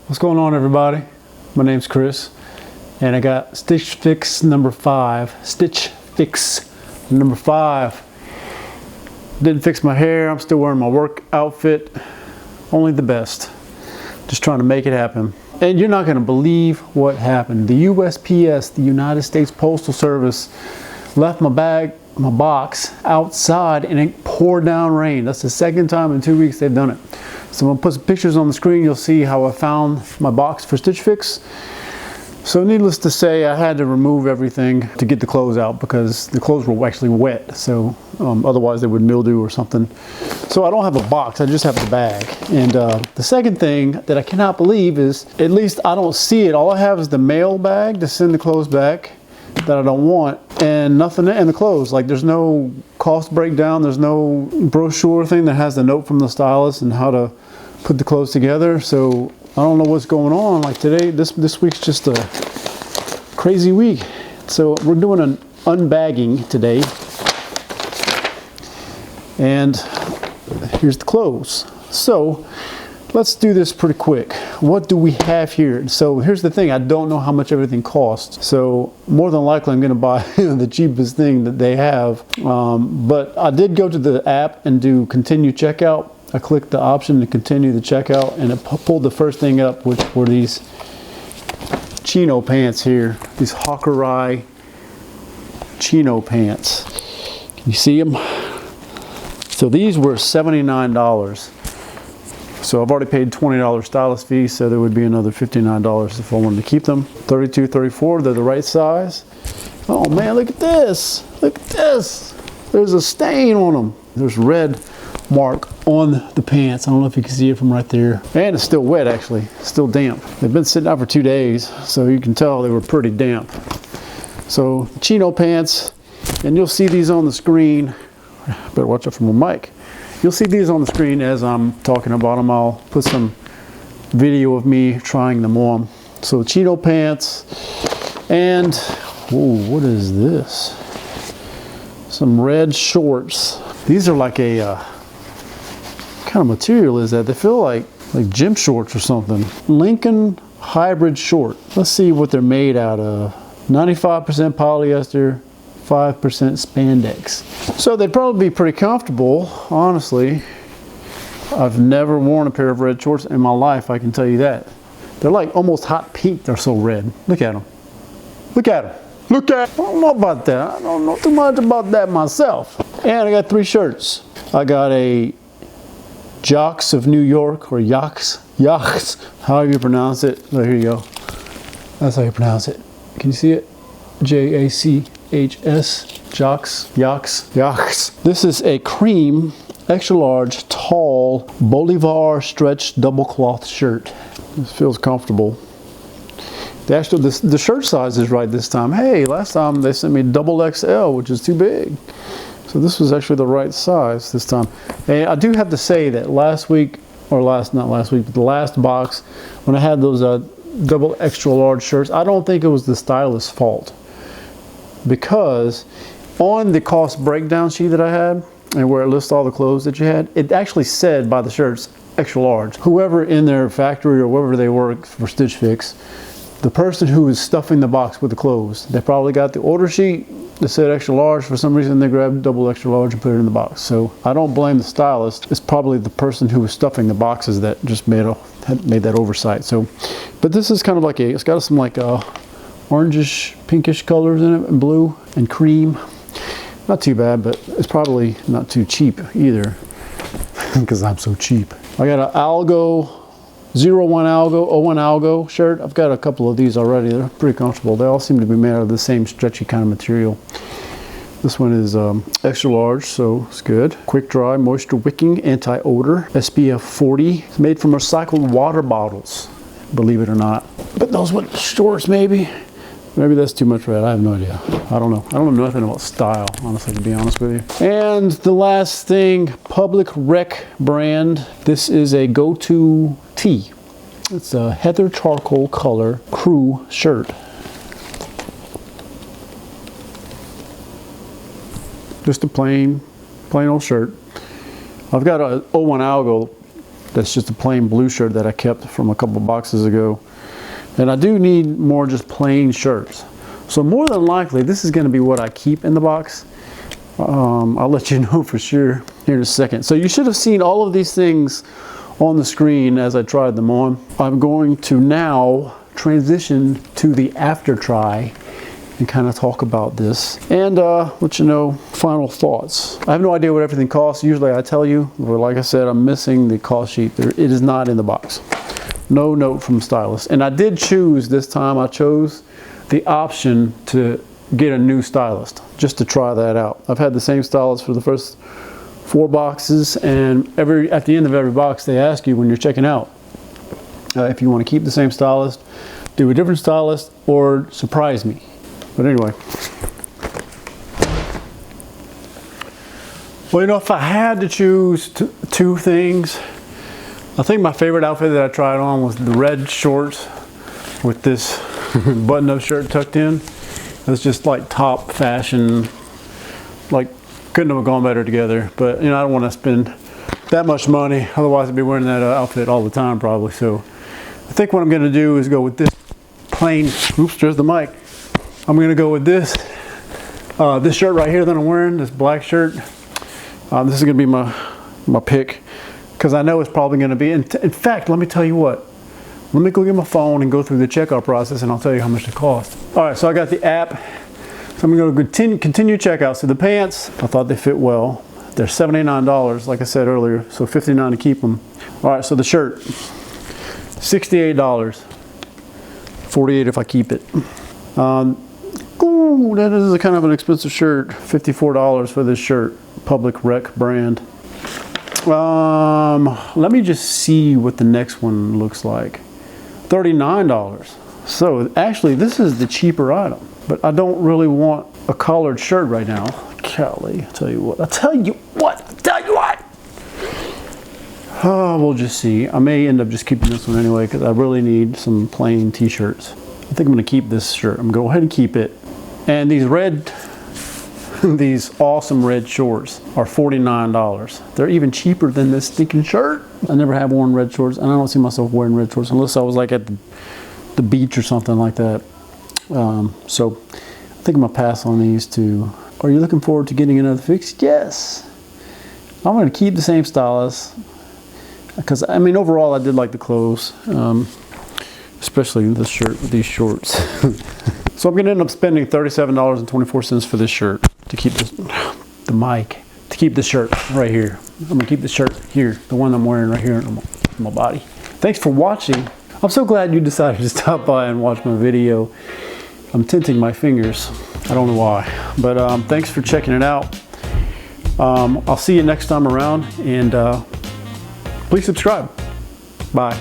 What's going on, everybody? My name's Chris, and I got StitchFix number 5. StitchFix number 5. Didn't fix my hair. I'm still wearing my work outfit. Only the best. Just trying to make it happen. And you're not going to believe what happened. The USPS, the United States Postal Service, left my box outside, and it poured down rain. That's the second time in 2 weeks they've done it. So I'm going to put some pictures on the screen. You'll see how I found my box for StitchFix. So needless to say, I had to remove everything to get the clothes out because the clothes were actually wet. So otherwise they would mildew or something. So I don't have a box, I just have the bag. And the second thing that I cannot believe is, at least I don't see it. All I have is the mail bag to send the clothes back that I don't want, and nothing in the clothes. Like, there's no cost breakdown, there's no brochure thing that has the note from the stylist and how to put the clothes together. So I don't know what's going on. Like today, this week's just a crazy week. So we're doing an unbagging today, and here's the clothes. So let's do this pretty quick. What do we have here? So here's the thing, I don't know how much everything costs. So more than likely I'm gonna buy the cheapest thing that they have. But I did go to the app and do continue checkout. I clicked the option to continue the checkout, and it pulled the first thing up, which were these chino pants here. These Hawkeye chino pants. Can you see them? So these were $79. So I've already paid $20 stylist fee, so there would be another $59 if I wanted to keep them. 32, 34, they're the right size. Oh man, look at this. Look at this. There's a stain on them. There's red mark on the pants. I don't know if you can see it from right there. And it's still wet, actually. It's still damp. They've been sitting out for 2 days, so you can tell they were pretty damp. So chino pants, and you'll see these on the screen. Better watch out for my mic. You'll see these on the screen as I'm talking about them. I'll put some video of me trying them on. So chino pants, and whoa, what is this? Some red shorts. These are like a what kind of material is that? They feel like gym shorts or something. Lincoln hybrid short. Let's see what they're made out of. 95% polyester, 5% spandex. So they'd probably be pretty comfortable, honestly. I've never worn a pair of red shorts in my life, I can tell you that. They're like almost hot pink, they're so red. Look at them. Look at them. Look at them. I don't know about that. I don't know too much about that myself. And I got 3 shirts. I got a Jocks of New York, or Yaks, however you pronounce it. Oh, here you go. That's how you pronounce it. Can you see it? Jachs, Yaks. This is a cream, extra large, tall, Bolivar stretch double cloth shirt. This feels comfortable. The shirt size is right this time. Hey, last time they sent me double XL, which is too big. So this was actually the right size this time. And I do have to say that last week, or not last week, but the last box, when I had those double extra large shirts, I don't think it was the stylist's fault. Because on the cost breakdown sheet that I had, and where it lists all the clothes that you had, it actually said by the shirts, extra large. Whoever in their factory or wherever they work for StitchFix, the person who was stuffing the box with the clothes, they probably got the order sheet that said extra large. For some reason they grabbed double extra large and put it in the box. So I don't blame the stylist. It's probably the person who was stuffing the boxes that just had made that oversight. So, but this is kind of like it's got some like orangish, pinkish colors in it, and blue and cream. Not too bad, but it's probably not too cheap either, because I'm so cheap. I got an Algo, 01 Algo shirt. I've got a couple of these already. They're pretty comfortable. They all seem to be made out of the same stretchy kind of material. This one is extra large, so it's good. Quick dry, moisture wicking, anti-odor, SPF 40. It's made from recycled water bottles, believe it or not. But those were shorts, maybe. Maybe that's too much for that. I have no idea. I don't know. I don't know nothing about style, honestly, to be honest with you. And the last thing, Public Rec brand. This is a go-to tee. It's a heather charcoal color crew shirt. Just a plain old shirt. I've got a 01 Algo That's just a plain blue shirt that I kept from a couple boxes ago. And I do need more just plain shirts. So more than likely, this is gonna be what I keep in the box. I'll let you know for sure here in a second. So you should have seen all of these things on the screen as I tried them on. I'm going to now transition to the after try and kind of talk about this and let you know final thoughts. I have no idea what everything costs. Usually I tell you, but like I said, I'm missing the cost sheet. It is not in the box. No note from stylist. And I did choose this time, I chose the option to get a new stylist just to try that out. I've had the same stylist for the first 4 boxes, and at the end of every box they ask you when you're checking out if you want to keep the same stylist, do a different stylist, or surprise me. But anyway, well, you know, if I had to choose two things, I think my favorite outfit that I tried on was the red shorts with this button-up shirt tucked in. It's just like top fashion, like couldn't have gone better together. But you know, I don't want to spend that much money, otherwise I'd be wearing that outfit all the time probably. So I think what I'm going to do is go with this plain, oops, there's the mic. I'm going to go with this this shirt right here that I'm wearing, this black shirt. This is going to be my pick, because I know it's probably going to be, in fact, let me tell you what. Let me go get my phone and go through the checkout process, and I'll tell you how much it costs. All right, so I got the app. So I'm going to continue checkout. So the pants, I thought they fit well. They're $79, like I said earlier, so $59 to keep them. All right, so the shirt, $68, $48 if I keep it. Ooh, that is a kind of an expensive shirt. $54 for this shirt, Public Rec brand. Let me just see what the next one looks like. $39. So actually this is the cheaper item, but I don't really want a collared shirt right now. Golly, I'll tell you what. Oh, we'll just see. I may end up just keeping this one anyway, because I really need some plain t-shirts. I think I'm gonna keep this shirt. I'm gonna go ahead and keep it. And these awesome red shorts are $49. They're even cheaper than this stinking shirt. I never have worn red shorts, and I don't see myself wearing red shorts unless I was like at the beach or something like that. So I think I'm gonna pass on these two. Are you looking forward to getting another fix? Yes. I'm gonna keep the same stylist, because I mean overall I did like the clothes, especially the shirt with these shorts. So I'm gonna end up spending $37.24 for this shirt to keep the mic, to keep the shirt right here. I'm gonna keep the shirt here, the one I'm wearing right here on my body. Thanks for watching. I'm so glad you decided to stop by and watch my video. I'm tinting my fingers. I don't know why, but thanks for checking it out. I'll see you next time around, and please subscribe. Bye.